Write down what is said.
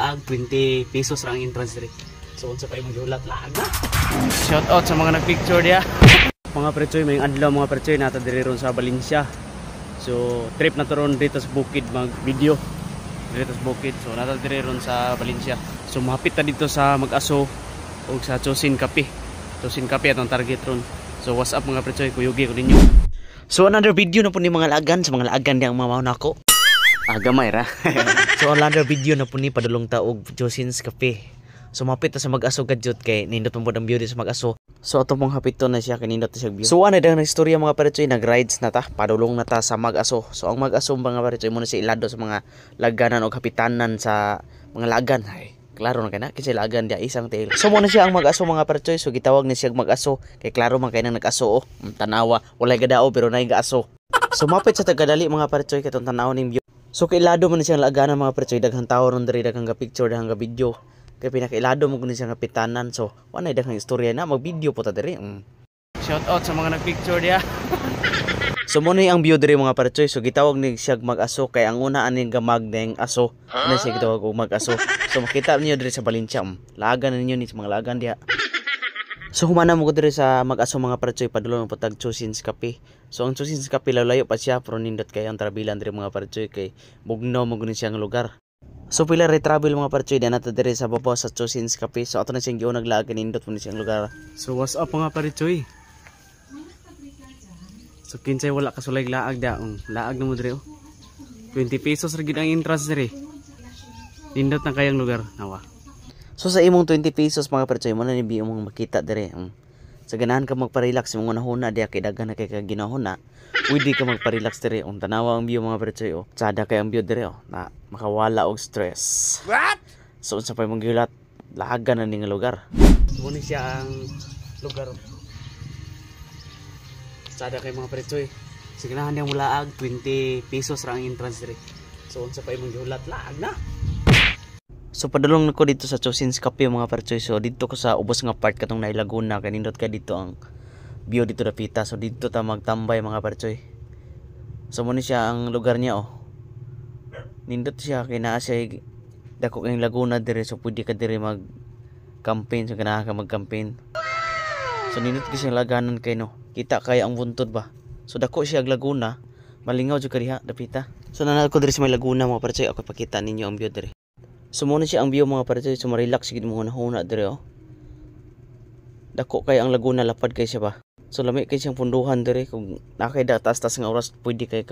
laag 20 pesos ra ang entrance diri. So unsa pa imong giulat laag na. Shout out sa mga nagpicture dia. Mga pretsoy, may adlaw mga pretsoy nata diri ron sa Valencia. So trip na to ron dito sa bukid mag video. Dito sa bukid. So nata diri ron sa Valencia. So mahapit ta dito sa Mag-Aso o sa Chosin Cafe. Chosin Cafe atong target ron. So what's up mga pretsoy, kuyugi ko ninyo. So another video na po ni mga lagan sa mga lagan di ang mamaw nako. Gamay ra. So another video na po ni padulong taog Chosin's Cafe. So mapit na sa Mag-Aso gadjot kay nindot mo ang view sa Mag-Aso. So ato mong hapiton na siya kanindot siya view. So ano dang istorya mga paretsoy, nag-rides na ta, padulong na ta sa Mag-Aso. So ang Mag-Aso mga paretsoy mo na si ilado sa mga laganan o kapitanan sa mga lagan. Ay, klaro na kay na kasi lagan dia isang tail. So mo na siya ang Mag-Aso mga paretsoy. So gitawag ni siya Mag-Aso kay klaro man kay nang nag-aso tanawa, walay gadao pero nay ga-aso. So mapit sa tagadali mga paretsoy kay tong tanaw ning view. So kailado man siyang laganan mga paretsoy, daghang tawo ron diri, daghang ga picture, daghang ga video. Kaya pinakailado mo kunin siyang kapitanan. So wala daghang istorya na mag-video po ta diri. Shout out sa mga nagpicture dia. So mo ni ang view diri mga paretsoy. So gitawag ni siya Mag-Aso kay ang una aning gamag deng aso. Ano siya gitawag og Mag-Aso. So makita niyo diri sa Valencia. Lagan ninyo ni sa mga lagan dia. So humana mo ko diri sa Mag-Aso mga paretsoy, padulong po tag Chosin's Cafe. So ang Chosin's Cafe layo pa siya pero nindot kay ang trabilan diri mga paretsoy kay bugnaw mo kunin siyang lugar. So pila re-travel mga paretsoy na nato diri sa baba sa Chosin's Cafe. So ato na siyang giunag laag nindot mo ni siyang lugar. So what's up mga paretsoy? So kinsay wala kasulay laag daong. Laag na mo diri 20 pesos ra gid ang entrance diri. Nindot na kayang lugar nawa. So sa imong 20 pesos mga paretsoy mo na ni imong makita diri. Sa ganahan ka magpa-relax imong nahuna diya kay daghan na kay kaginahuna. Pwede ka magpa-relax diri. Tanawa ang view mga paretsoy Sada kay ang view diri na makawala og stress. What? So unsa pa imong giulat? Lahagan na ning lugar. Muni siya ang lugar. Sada kay mga paretsoy. Sa ganahan diya mulaag 20 pesos ra ang entrance diri. So unsa pa imong giulat? Laag na. So padulong ko dito sa Chosin's Cafe mga paretsoy. So dito ko sa ubos nga part katong Nay Laguna, kanindot ka dito ang view dito dapita. So dito ta magtambay mga paretsoy. So mo ni siya ang lugar niya Nindot siya kay naa siya dako kay Laguna dire, so pwede ka dire mag campaign, so ganahan ka mag campaign. So nindot kasi laganan kay kita kay ang buntod ba. So dako siya Laguna, malingaw jud ka diha dapita. So nanad ko dire sa may Laguna mga paretsoy, ako pakita ninyo ang view dire. So muna siya ang view mga paretsoy, so ma-relax gid mo nahuna dire Dako kay ang Laguna, lapad kay siya ba. So lami kay siyang punduhan dire, kung nakay taas-taas nga oras pwede kay